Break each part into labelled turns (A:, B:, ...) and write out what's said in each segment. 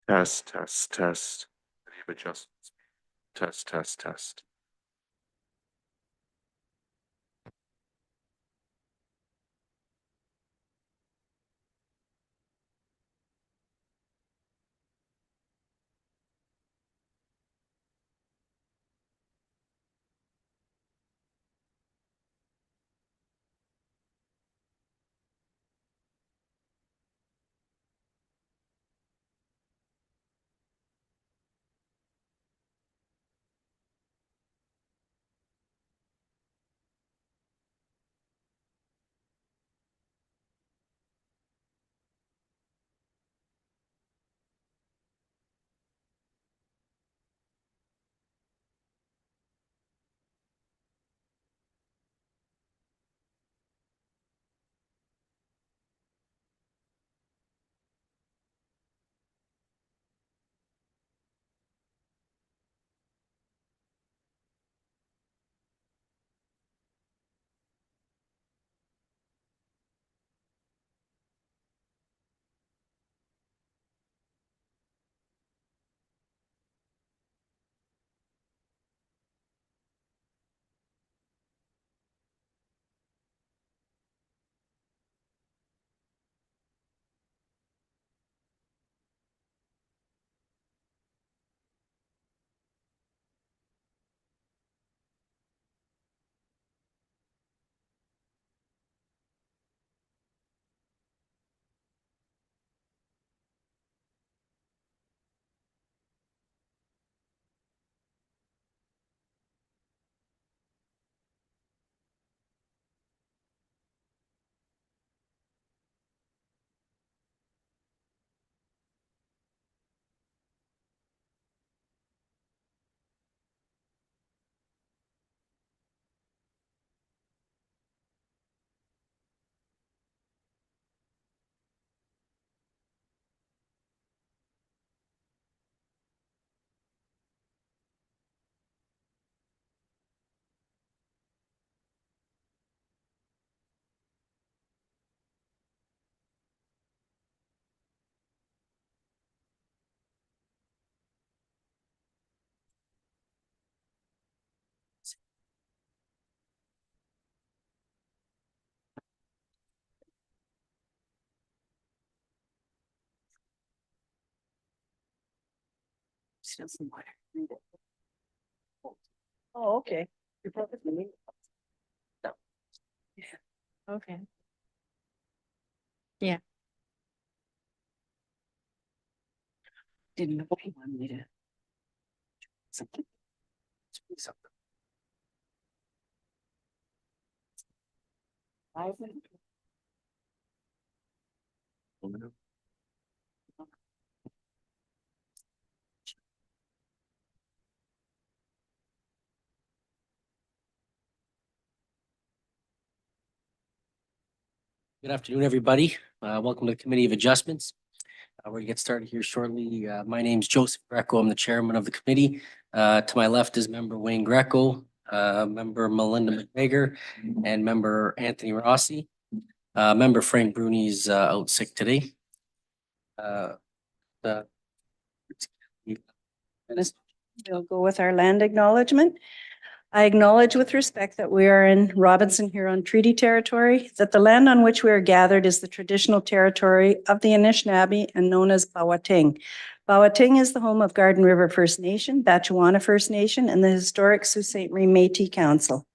A: Test. Any adjustments? Test.
B: Still some water. Read it. Oh, okay. You're perfectly. No. Yeah. Okay. Yeah. Didn't know if you wanted me to. Something. Something. 5 minutes.
C: Good afternoon, everybody. Welcome to the Committee of Adjustments. We're going to get started here shortly. My name is Joseph Greco. I'm the chairman of the committee. To my left is member Wayne Greco, member Melinda McGregor, and member Anthony Rossi. Member Frank Bruni's out sick today.
B: We'll go with our land acknowledgement. I acknowledge with respect that we are in Robinson Huron Treaty Territory, that the land on which we are gathered is the traditional territory of the Anishinaabe and known as Bawating. Bawating is the home of Garden River First Nation, Batchewana First Nation, and the historic Sault Ste. Marie Métis Council.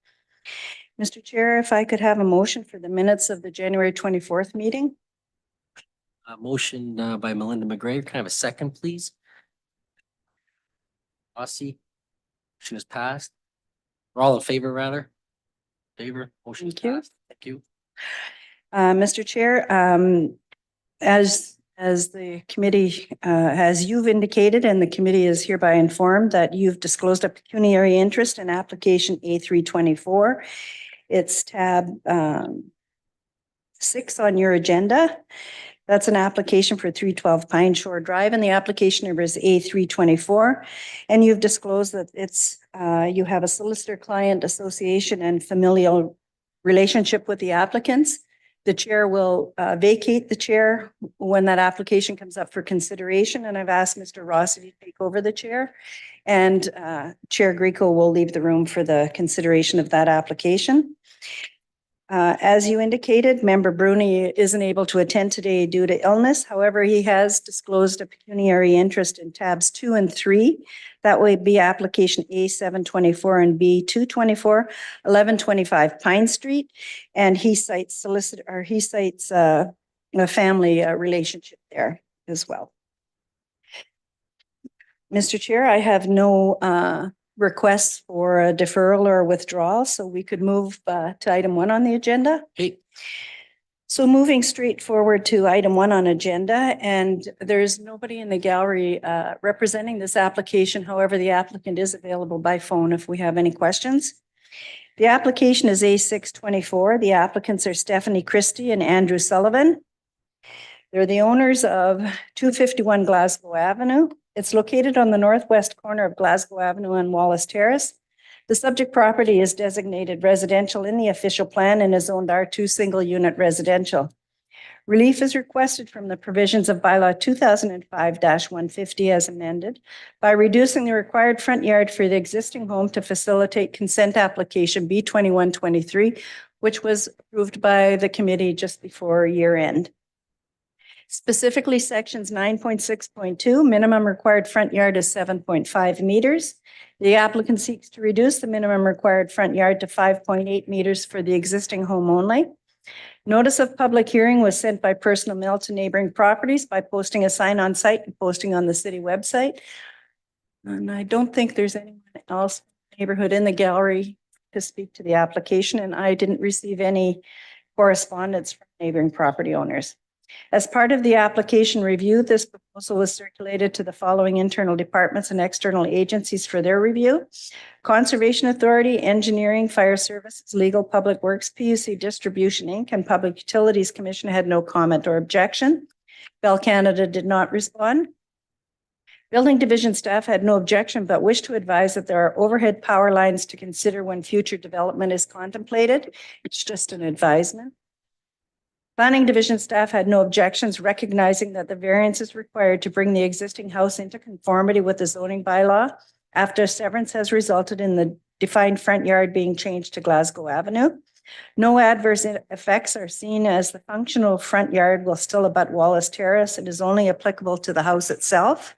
B: Mr. Chair, if I could have a motion for the minutes of the January 24th meeting.
C: A motion by Melinda McGregor. Can I have a second, please? Rossi. She was passed. We're all in favor, rather. Favor. Motion
B: Thank you.
C: passed. Thank you.
B: Mr. Chair, as the committee, as you've indicated, and the committee is hereby informed that you've disclosed a pecuniary interest in application A324. It's tab 6 on your agenda. That's an application for 312 Pine Shore Drive, and the application number is A324. And you've disclosed that it's you have a solicitor-client association and familial relationship with the applicants. The chair will vacate the chair when that application comes up for consideration, and I've asked Mr. Rossi to take over the chair. And Chair Greco will leave the room for the consideration of that application. As you indicated, Member Bruni isn't able to attend today due to illness. However, he has disclosed a pecuniary interest in tabs 2 and 3. That would be application A 724 and B 224, 1125 Pine Street. And he cites a family relationship there as well. Mr. Chair, I have no requests for a deferral or withdrawal, so we could move to item 1 on the agenda.
C: Okay,
B: So moving straight forward to item 1 on agenda, and there's nobody in the gallery representing this application. However, the applicant is available by phone if we have any questions. The application is A624. The applicants are Stephanie Christie and Andrew Sullivan. They're the owners of 251 Glasgow Avenue. It's located on the northwest corner of Glasgow Avenue and Wallace Terrace. The subject property is designated residential in the official plan and is zoned R2 single unit residential. Relief is requested from the provisions of bylaw 2005-150 as amended by reducing the required front yard for the existing home to facilitate consent application B2123, which was approved by the committee just before year end. Specifically, sections 9.6.2, minimum required front yard is 7.5 meters. The applicant seeks to reduce the minimum required front yard to 5.8 meters for the existing home only. Notice of public hearing was sent by personal mail to neighboring properties by posting a sign on site and posting on the city website. And I don't think there's anyone else in the neighborhood in the gallery to speak to the application, and I didn't receive any correspondence from neighboring property owners. As part of the application review, this proposal was circulated to the following internal departments and external agencies for their review: Conservation Authority, Engineering, Fire Services, Legal, Public Works, PUC Distribution Inc., and Public Utilities Commission had no comment or objection. Bell Canada did not respond. Building Division staff had no objection, but wished to advise that there are overhead power lines to consider when future development is contemplated. It's just an advisement. Planning Division staff had no objections, recognizing that the variance is required to bring the existing house into conformity with the zoning bylaw after severance has resulted in the defined front yard being changed to Glasgow Avenue. No adverse effects are seen as the functional front yard will still abut Wallace Terrace. It is only applicable to the house itself.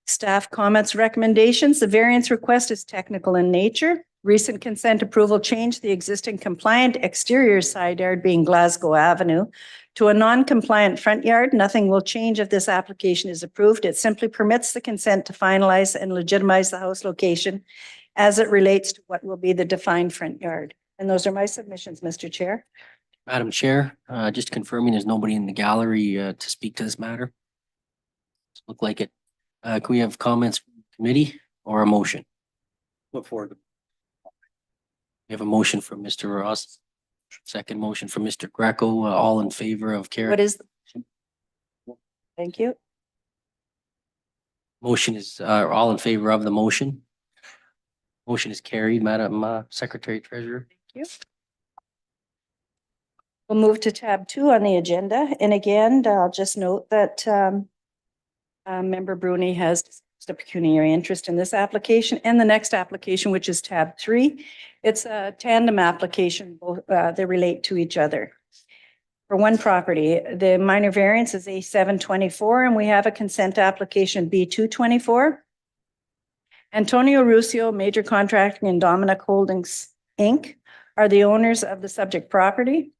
B: Staff comments, recommendations. The variance request is technical in nature. Recent consent approval changed the existing compliant exterior side yard being Glasgow Avenue to a non-compliant front yard. Nothing will change if this application is approved. It simply permits the consent to finalize and legitimize the house location as it relates to what will be the defined front yard. And those are my submissions, Mr. Chair.
C: Madam Chair, just confirming there's nobody in the gallery to speak to this matter. Look like it. Can we have comments from the committee or a motion?
A: Look forward.
C: We have a motion from Mr. Ross. Second motion from Mr. Greco. All in favor of carry.
B: What is the motion? Thank you.
C: Motion is, all in favor of the motion. Motion is carried, Madam Secretary Treasurer.
B: Thank you. We'll move to tab 2 on the agenda. And again, I'll just note that Member Bruni has a pecuniary interest in this application and the next application, which is tab 3. It's a tandem application. Both they relate to each other. For one property, the minor variance is A724, and we have a consent application B224. Antonio Ruscio, Major Contracting and Dominic Holdings, Inc. are the owners of the subject property.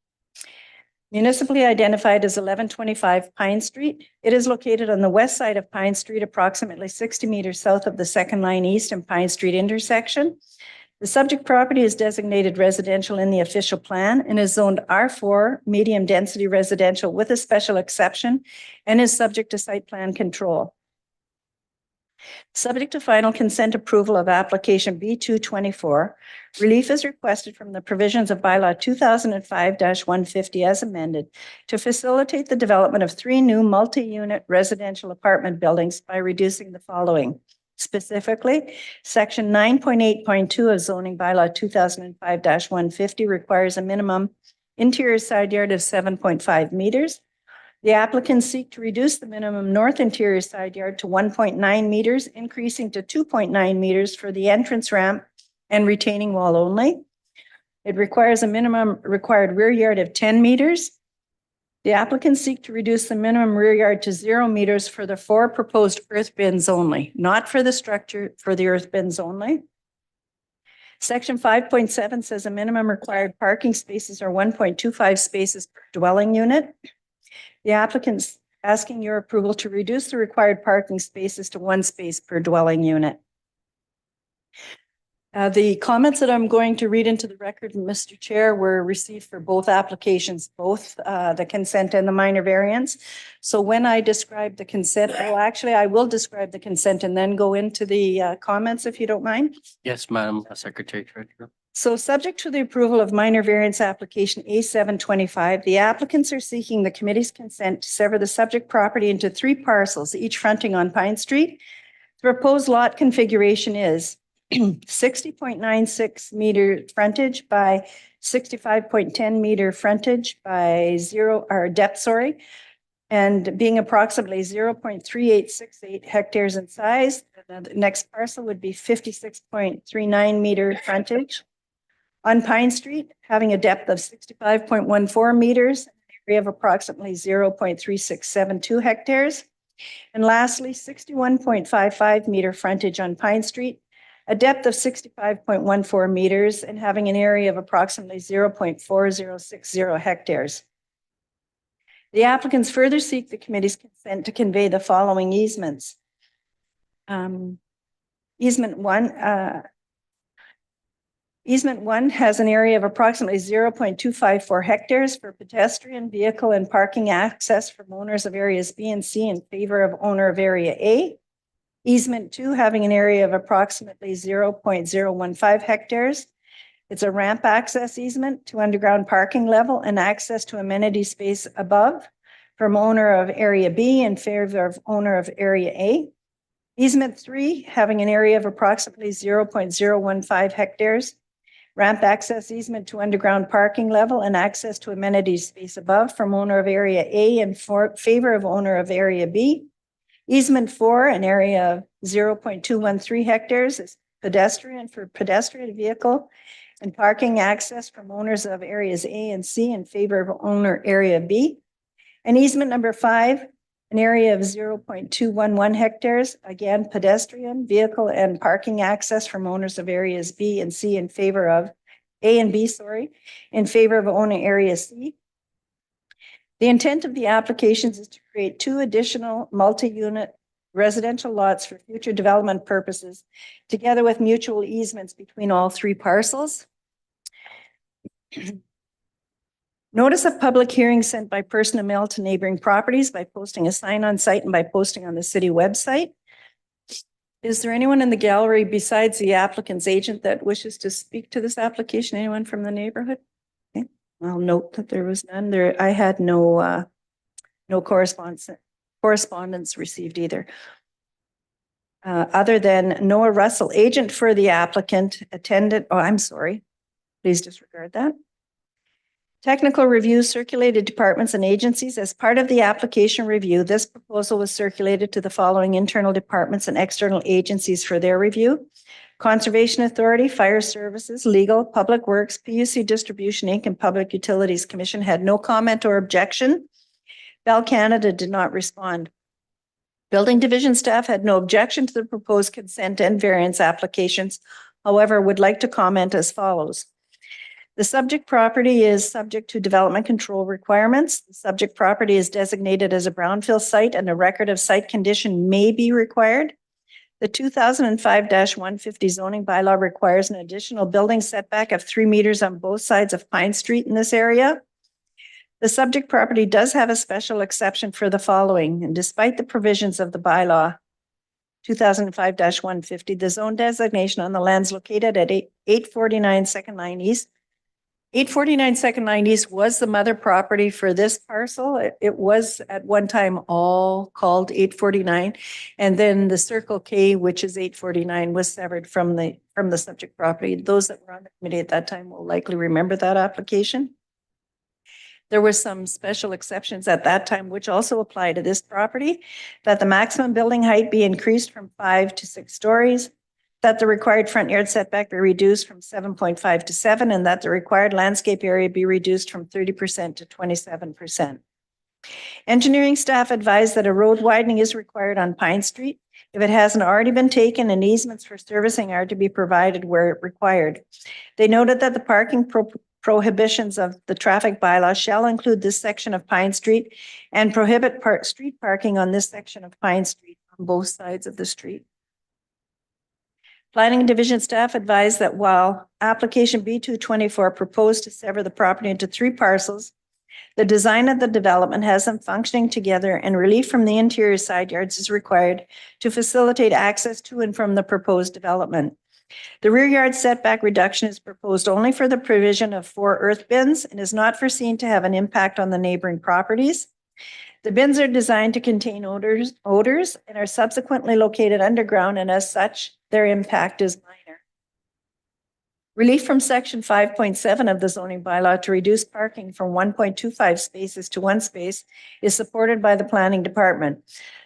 B: Municipally identified as 1125 Pine Street. It is located on the west side of Pine Street, approximately 60 meters south of the Second Line East and Pine Street intersection. The subject property is designated residential in the official plan and is zoned R4, medium density residential with a special exception, and is subject to site plan control. Subject to final consent approval of application B224, relief is requested from the provisions of bylaw 2005-150 as amended to facilitate the development of 3 new multi-unit residential apartment buildings by reducing the following. Specifically, section 9.8.2 of zoning bylaw 2005-150 requires a minimum interior side yard of 7.5 meters. The applicants seek to reduce the minimum north interior side yard to 1.9 meters, increasing to 2.9 meters for the entrance ramp and retaining wall only. It requires a minimum required rear yard of 10 meters. The applicants seek to reduce the minimum rear yard to 0 meters for the 4 proposed earth bins only, not for the structure, for the earth bins only. Section 5.7 says a minimum required parking spaces are 1.25 spaces per dwelling unit. The applicant's asking your approval to reduce the required parking spaces to 1 space per dwelling unit. The comments that I'm going to read into the record, Mr. Chair, were received for both applications, both the consent and the minor variance. So when I describe the consent, well, actually, I will describe the consent and then go into the comments, if you don't mind.
C: Yes, Madam Secretary Treasurer.
B: So subject to the approval of minor variance application A725, the applicants are seeking the committee's consent to sever the subject property into 3 parcels, each fronting on Pine Street. The proposed lot configuration is 60.96 meter frontage by 65.10 meter frontage by depth, and being approximately 0.3868 hectares in size. The next parcel would be 56.39 meter frontage on Pine Street, having a depth of 65.14 meters, an area of approximately 0.3672 hectares. And lastly, 61.55 meter frontage on Pine Street, a depth of 65.14 meters, and having an area of approximately 0.4060 hectares. The applicants further seek the committee's consent to convey the following easements. Easement one has an area of approximately 0.254 hectares for pedestrian, vehicle, and parking access from owners of areas B and C in favor of owner of area A. Easement 2 having an area of approximately 0.015 hectares. It's a ramp access easement to underground parking level and access to amenity space above from owner of area B in favor of owner of area A. Easement 3 having an area of approximately 0.015 hectares. Ramp access easement to underground parking level and access to amenity space above from owner of area A in favor of owner of area B. Easement 4, an area of 0.213 hectares, is pedestrian for pedestrian, vehicle, and parking access from owners of areas A and C in favor of owner area B. And easement number 5, an area of 0.211 hectares, again, pedestrian, vehicle, and parking access from owners of areas B and C in favor of A and B, in favor of owner area C. The intent of the applications is to create 2 additional multi-unit residential lots for future development purposes, together with mutual easements between all 3 parcels. Notice of public hearing sent by person to mail to neighboring properties by posting a sign on site and by posting on the city website. Is there anyone in the gallery besides the applicant's agent that wishes to speak to this application? Anyone from the neighborhood? Okay. I'll note that there was none there. I had no correspondence received either. Other than Noah Russell, agent for the applicant, attended, oh, I'm sorry. Please disregard that. Technical review circulated departments and agencies. As part of the application review, this proposal was circulated to the following internal departments and external agencies for their review: Conservation Authority, Fire Services, Legal, Public Works, PUC Distribution Inc., and Public Utilities Commission had no comment or objection. Bell Canada did not respond. Building Division staff had no objection to the proposed consent and variance applications, however, would like to comment as follows. The subject property is subject to development control requirements. The subject property is designated as a brownfield site and a record of site condition may be required. The 2005-150 zoning bylaw requires an additional building setback of 3 meters on both sides of Pine Street in this area. The subject property does have a special exception for the following, and despite the provisions of the bylaw 2005-150, the zone designation on the lands located at 849 Second Line East. 849 Second Line East was the mother property for this parcel. It was at one time all called 849. And then the Circle K, which is 849, was severed from the subject property. Those that were on the committee at that time will likely remember that application. There were some special exceptions at that time, which also apply to this property, that the maximum building height be increased from 5 to 6 stories, that the required front yard setback be reduced from 7.5 to 7, and that the required landscape area be reduced from 30% to 27%. Engineering staff advised that a road widening is required on Pine Street if it hasn't already been taken, and easements for servicing are to be provided where required. They noted that the parking prohibitions of the traffic bylaw shall include this section of Pine Street and prohibit street parking on this section of Pine Street on both sides of the street. Planning Division staff advised that while application B224 proposed to sever the property into 3 parcels, the design of the development has them functioning together, and relief from the interior side yards is required to facilitate access to and from the proposed development. The rear yard setback reduction is proposed only for the provision of 4 earth bins and is not foreseen to have an impact on the neighboring properties. The bins are designed to contain odors and are subsequently located underground, and as such, their impact is minor. Relief from section 5.7 of the zoning bylaw to reduce parking from 1.25 spaces to 1 space is supported by the planning department.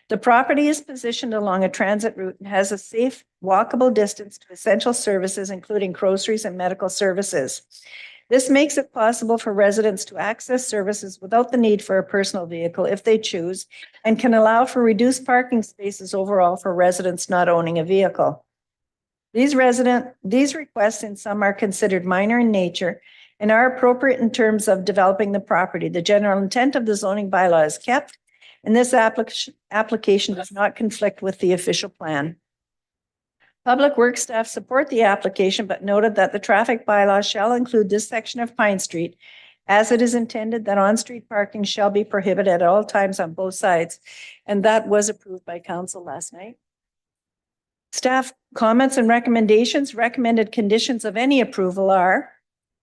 B: The property is positioned along a transit route and has a safe, walkable distance to essential services, including groceries and medical services. This makes it possible for residents to access services without the need for a personal vehicle if they choose, and can allow for reduced parking spaces overall for residents not owning a vehicle. These requests in some are considered minor in nature and are appropriate in terms of developing the property. The general intent of the zoning bylaw is kept, and this application does not conflict with the official plan. Public Works staff support the application, but noted that the traffic bylaw shall include this section of Pine Street, as it is intended that on-street parking shall be prohibited at all times on both sides. And that was approved by council last night. Staff comments and recommendations. Recommended conditions of any approval are: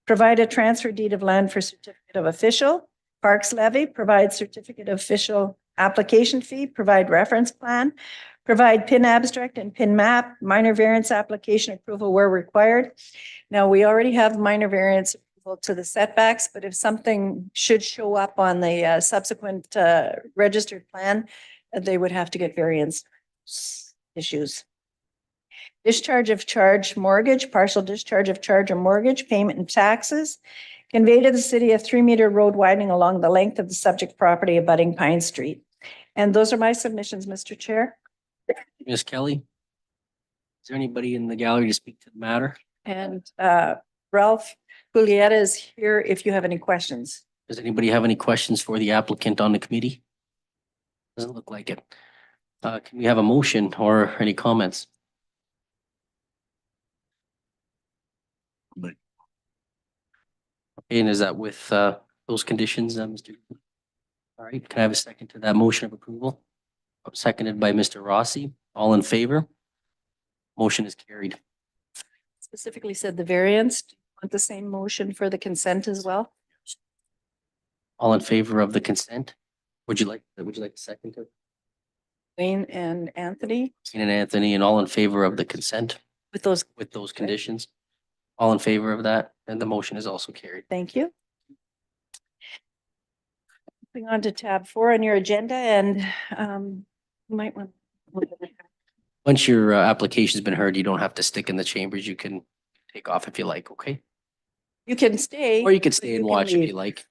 B: provide a transfer deed of land for certificate of official, parks levy, provide certificate of official application fee, provide reference plan, provide PIN abstract and PIN map, minor variance application approval where required. Now, we already have minor variance approval to the setbacks, but if something should show up on the subsequent registered plan, they would have to get variance issues. Discharge of charge mortgage, partial discharge of charge or mortgage, payment and taxes. Convey to the city a 3-meter road widening along the length of the subject property abutting Pine Street. And those are my submissions, Mr. Chair.
C: Ms. Kelly? Is there anybody in the gallery to speak to the matter?
B: And Ralph Julietta is here if you have any questions.
C: Does anybody have any questions for the applicant on the committee? Doesn't look like it. Can we have a motion or any comments? And is that with those conditions, Mr.? All right, can I have a second to that motion of approval? Seconded by Mr. Rossi. All in favor? Motion is carried.
B: Specifically said the variance. Do you want the same motion for the consent as well?
C: All in favor of the consent? Would you like a second to?
B: Wayne and Anthony
C: Wayne and Anthony, and all in favor of the consent
B: with those.
C: with those conditions? All in favor of that, and the motion is also carried.
B: Thank you. Moving on to tab 4 on your agenda, and you might want.
C: Once your application's been heard, you don't have to stick in the chambers. You can take off if you like, okay?
B: You can stay.
C: Or you could
B: but
C: stay and
B: can
C: watch if
B: leave.
C: you like.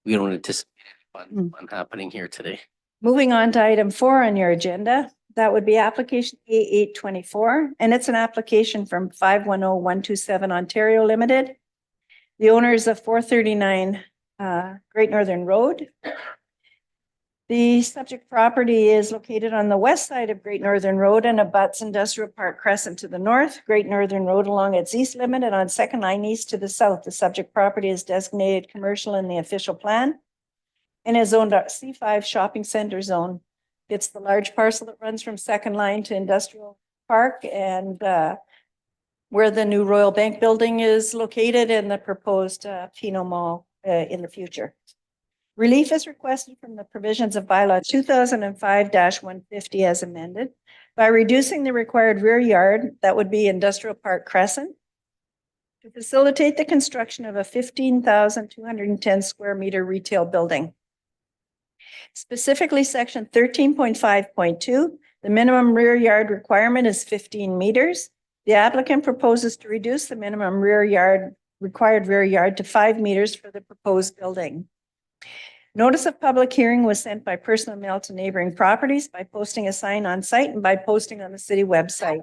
C: We don't anticipate any fun happening here today.
B: Moving on to item 4 on your agenda, that would be application A824, and it's an application from 510127 Ontario Limited. The owners of 439 Great Northern Road. The subject property is located on the west side of Great Northern Road and abuts Industrial Park Crescent to the north, Great Northern Road along its east limit, and on Second Line East to the south. The subject property is designated commercial in the official plan and is zoned a C5 shopping center zone. It's the large parcel that runs from Second Line to Industrial Park and where the new Royal Bank building is located and the proposed Pino Mall in the future. Relief is requested from the provisions of bylaw 2005-150 as amended by reducing the required rear yard, that would be Industrial Park Crescent, to facilitate the construction of a 15,210 square meter retail building. Specifically, section 13.5.2, the minimum rear yard requirement is 15 meters. The applicant proposes to reduce the minimum required rear yard to 5 meters for the proposed building. Notice of public hearing was sent by personal mail to neighboring properties by posting a sign on site and by posting on the city website.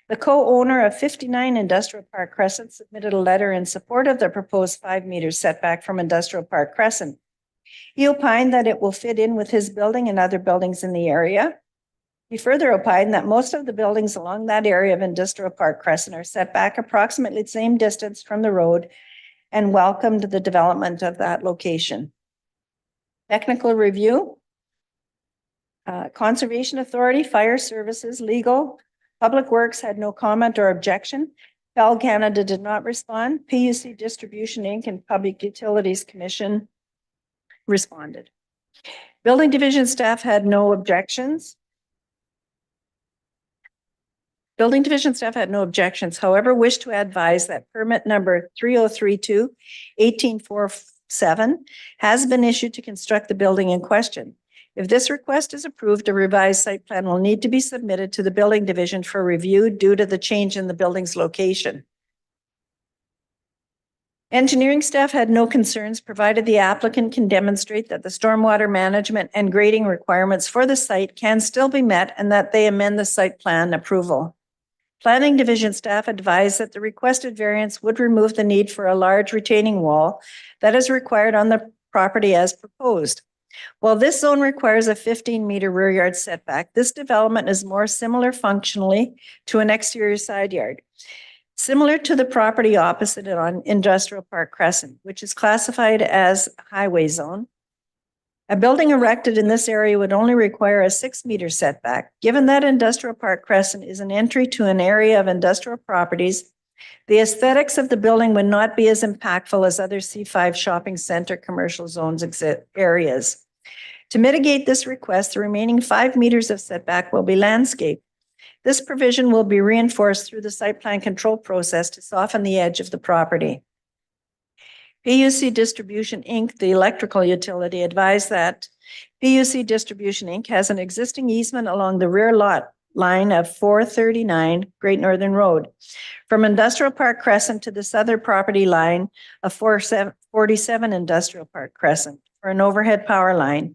B: The co-owner of 59 Industrial Park Crescent submitted a letter in support of the proposed 5 meter setback from Industrial Park Crescent. He opined that it will fit in with his building and other buildings in the area. He further opined that most of the buildings along that area of Industrial Park Crescent are set back approximately the same distance from the road and welcomed the development of that location. Technical review. Conservation Authority, Fire Services, Legal, Public Works had no comment or objection. Bell Canada did not respond. PUC Distribution Inc. and Public Utilities Commission responded. Building Division staff had no objections. Building Division staff had no objections, however, wished to advise that permit number 3032-1847 has been issued to construct the building in question. If this request is approved, a revised site plan will need to be submitted to the Building Division for review due to the change in the building's location. Engineering staff had no concerns, provided the applicant can demonstrate that the stormwater management and grading requirements for the site can still be met and that they amend the site plan approval. Planning Division staff advised that the requested variance would remove the need for a large retaining wall that is required on the property as proposed. While this zone requires a 15-meter rear yard setback, this development is more similar functionally to an exterior side yard. Similar to the property opposite it on Industrial Park Crescent, which is classified as a highway zone. A building erected in this area would only require a 6-meter setback. Given that Industrial Park Crescent is an entry to an area of industrial properties, the aesthetics of the building would not be as impactful as other C5 shopping center commercial zones areas. To mitigate this request, the remaining 5 meters of setback will be landscaped. This provision will be reinforced through the site plan control process to soften the edge of the property. PUC Distribution Inc., the electrical utility, advised that PUC Distribution Inc. has an existing easement along the rear lot line of 439 Great Northern Road from Industrial Park Crescent to the southern property line of 47 Industrial Park Crescent for an overhead power line.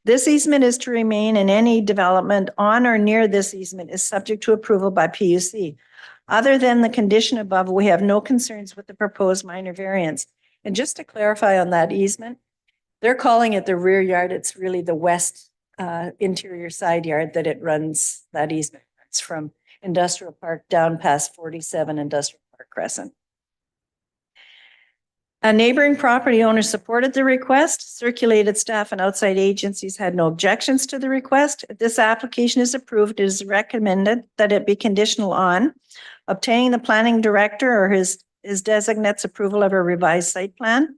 B: This easement is to remain, and any development on or near this easement is subject to approval by PUC. Other than the condition above, we have no concerns with the proposed minor variance. And just to clarify on that easement, they're calling it the rear yard. It's really the west interior side yard that it runs, that easement. It's from Industrial Park down past 47 Industrial Park Crescent. A neighboring property owner supported the request. Circulated staff and outside agencies had no objections to the request. If this application is approved, it is recommended that it be conditional on obtaining the planning director or his designate's approval of a revised site plan,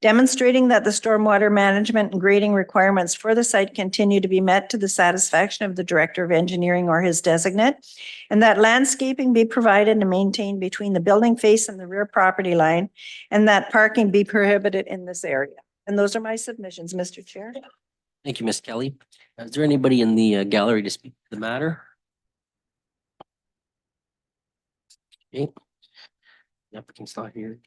B: demonstrating that the stormwater management and grading requirements for the site continue to be met to the satisfaction of the director of engineering or his designate, and that landscaping be provided and maintained between the building face and the rear property line, and that parking be prohibited in this area. And those are my submissions, Mr. Chair.
C: Thank you, Ms. Kelly. Is there anybody in the gallery to speak to the matter? Okay. The applicant's not here.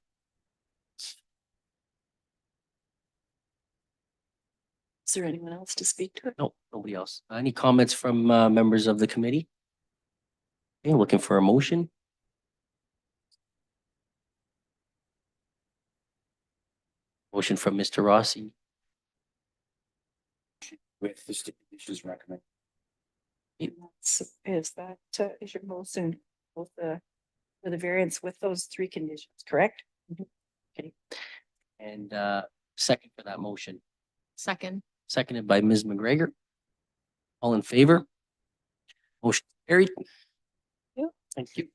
B: Is there anyone else to speak to it?
C: No, nobody else. Any comments from members of the committee? Okay, looking for a motion. Motion from Mr. Rossi.
A: With the stipulations recommended.
B: Is that, is your motion both for the variance with those 3 conditions, correct?
C: Okay. And second for that motion.
D: Second.
C: Seconded by Ms. McGregor. All in favor? Motion carried.
B: Yeah.
C: Thank you.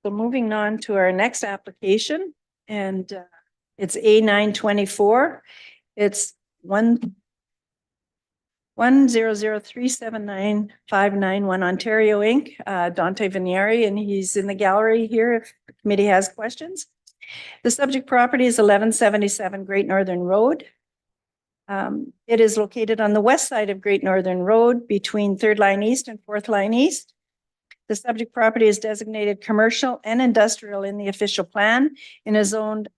B: So moving on to our next application, and it's A924. It's 100379591 Ontario Inc., Dante Venieri, and he's in the gallery here if the committee has questions. The subject property is 1177 Great Northern Road. It is located on the west side of Great Northern Road between Third Line East and Fourth Line East. The subject property is designated commercial and industrial in the official plan in a zoned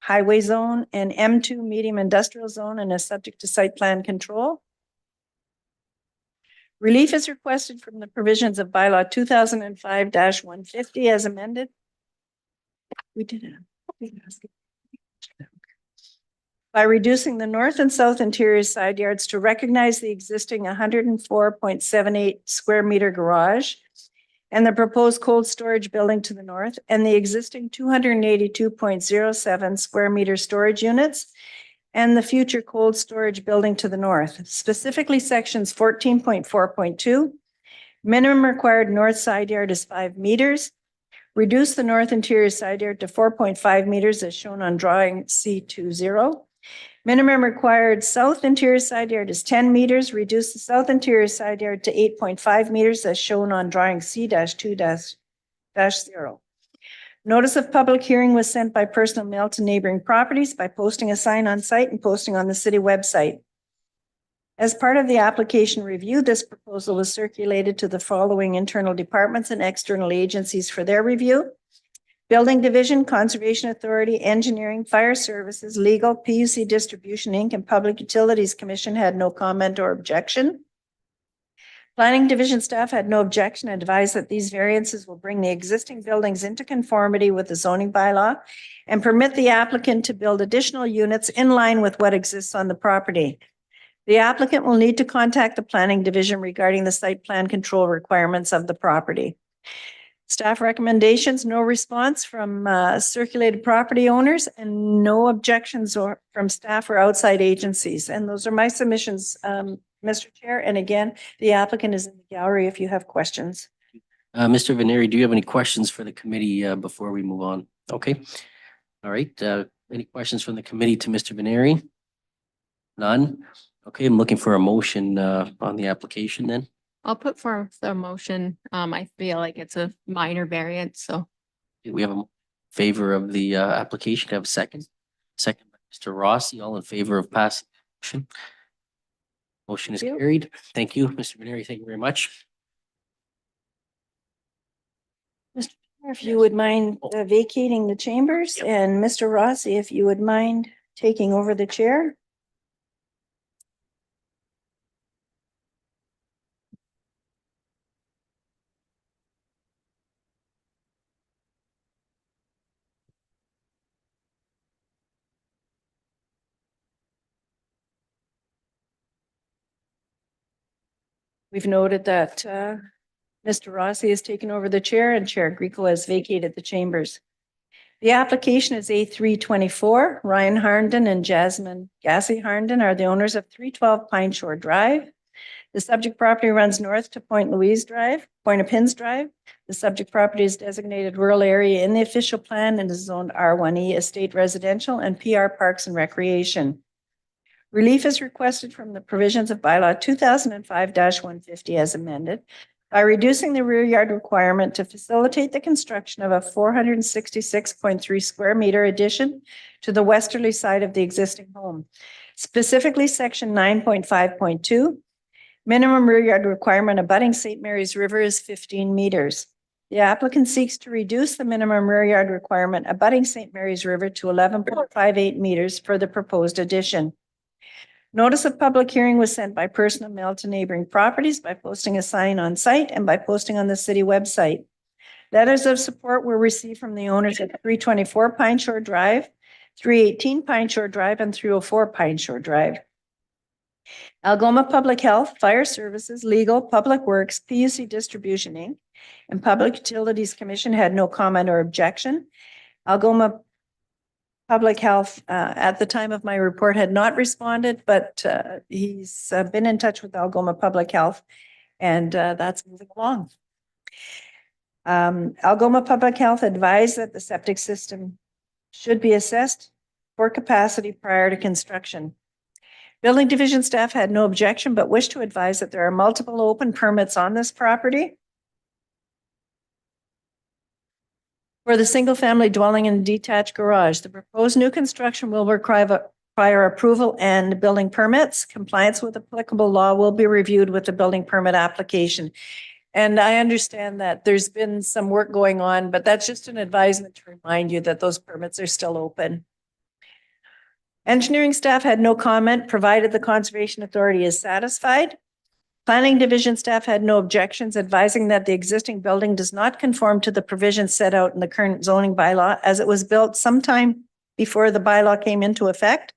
B: highway zone and M2 medium industrial zone and is subject to site plan control. Relief is requested from the provisions of bylaw 2005-150 as amended. We did it. By reducing the north and south interior side yards to recognize the existing 104.78 square meter garage and the proposed cold storage building to the north and the existing 282.07 square meter storage units and the future cold storage building to the north, specifically sections 14.4.2. Minimum required north side yard is 5 meters. Reduce the north interior side yard to 4.5 meters as shown on drawing C20. Minimum required south interior side yard is 10 meters. Reduce the south interior side yard to 8.5 meters as shown on drawing C-2-0. Notice of public hearing was sent by personal mail to neighboring properties by posting a sign on site and posting on the city website. As part of the application review, this proposal was circulated to the following internal departments and external agencies for their review: Building Division, Conservation Authority, Engineering, Fire Services, Legal, PUC Distribution Inc., and Public Utilities Commission had no comment or objection. Planning Division staff had no objection and advised that these variances will bring the existing buildings into conformity with the zoning bylaw and permit the applicant to build additional units in line with what exists on the property. The applicant will need to contact the Planning Division regarding the site plan control requirements of the property. Staff recommendations, no response from circulated property owners and no objections from staff or outside agencies. And those are my submissions, Mr. Chair. And again, the applicant is in the gallery if you have questions.
C: Mr. Venieri, do you have any questions for the committee before we move on? Okay. All right. Any questions from the committee to Mr. Venieri? None. Okay, I'm looking for a motion on the application then.
D: I'll put forth the motion. I feel like it's a minor variance, so.
C: Do we have a favor of the application? Have a second? Second, by Mr. Rossi, all in favor of passing the motion? Motion is
B: Thank you.
C: carried. Thank you, Mr. Venieri. Thank you very much.
B: If you would mind vacating the chambers, and Mr. Rossi, if you would mind taking over the chair. We've noted that Mr. Rossi has taken over the chair and Chair Grieco has vacated the chambers. The application is A324. Ryan Harnden and Jasmine Gassie Harnden are the owners of 312 Pine Shore Drive. The subject property runs north to Point Louise Drive, Point of Pins Drive. The subject property is designated rural area in the official plan and is zoned R1E Estate Residential and PR Parks and Recreation. Relief is requested from the provisions of bylaw 2005-150 as amended by reducing the rear yard requirement to facilitate the construction of a 466.3 square meter addition to the westerly side of the existing home. Specifically, section 9.5.2, minimum rear yard requirement abutting St. Mary's River is 15 meters. The applicant seeks to reduce the minimum rear yard requirement abutting St. Mary's River to 11.58 meters for the proposed addition. Notice of public hearing was sent by personal mail to neighboring properties by posting a sign on site and by posting on the city website. Letters of support were received from the owners at 324 Pine Shore Drive, 318 Pine Shore Drive, and 304 Pine Shore Drive. Algoma Public Health, Fire Services, Legal, Public Works, PUC Distribution Inc., and Public Utilities Commission had no comment or objection. Algoma Public Health, at the time of my report, had not responded, but he's been in touch with Algoma Public Health, and that's moving along. Algoma Public Health advised that the septic system should be assessed for capacity prior to construction. Building division staff had no objection, but wished to advise that there are multiple open permits on this property for the single-family dwelling and detached garage. The proposed new construction will require approval and building permits. Compliance with applicable law will be reviewed with the building permit application. And I understand that there's been some work going on, but that's just an advisement to remind you that those permits are still open. Engineering staff had no comment, provided the Conservation Authority is satisfied. Planning Division staff had no objections, advising that the existing building does not conform to the provisions set out in the current zoning bylaw as it was built sometime before the bylaw came into effect.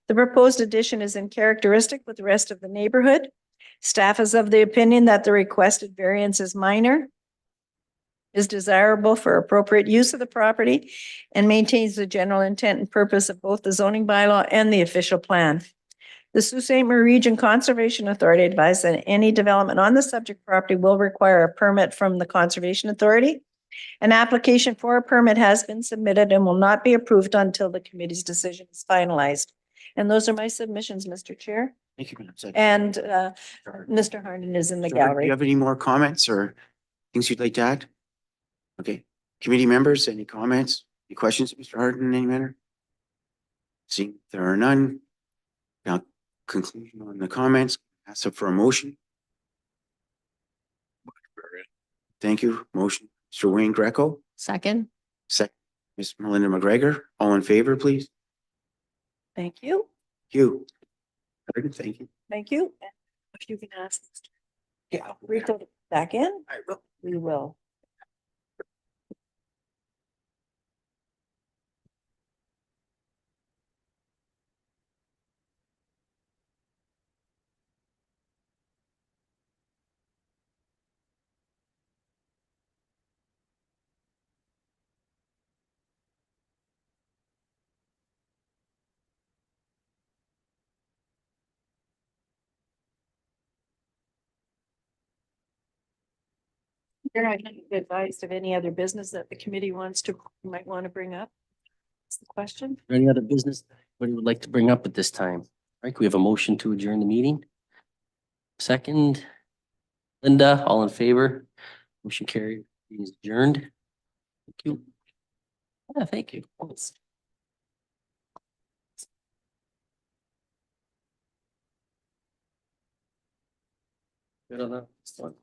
B: The proposed addition is in characteristic with the rest of the neighborhood. Staff is of the opinion that the requested variance is minor, is desirable for appropriate use of the property, and maintains the general intent and purpose of both the zoning bylaw and the official plan. The Sault Ste. Marie Region Conservation Authority advised that any development on the subject property will require a permit from the Conservation Authority. An application for a permit has been submitted and will not be approved until the committee's decision is finalized. And those are my submissions, Mr. Chair.
A: Thank you, Madam Secretary.
B: And Mr. Harden is in the
A: Mr. Harden, do
B: gallery.
A: you have any more comments or things you'd like to add? Okay, committee members, any comments, any questions, Mr. Harden, in any manner? Seeing there are none. Now, conclusion on the comments, ask up for a motion. Thank you. Motion, Mr. Wayne Greco,
D: Second.
A: second, Ms. Melinda McGregor, all in favor, please.
B: Thank you.
A: You. Harden, thank you.
B: Thank you. If you can ask Mr.
A: Yeah.
B: Rico back in,
A: I will.
B: we will. Here, I can be advised of any other business that the committee might want to bring up. That's the question.
C: Any other business that anybody would like to bring up at this time? All right, we have a motion to adjourn the meeting. Second, Linda, all in favor? Motion carried, meeting is adjourned. Thank you. Yeah, thank you. Good on that one.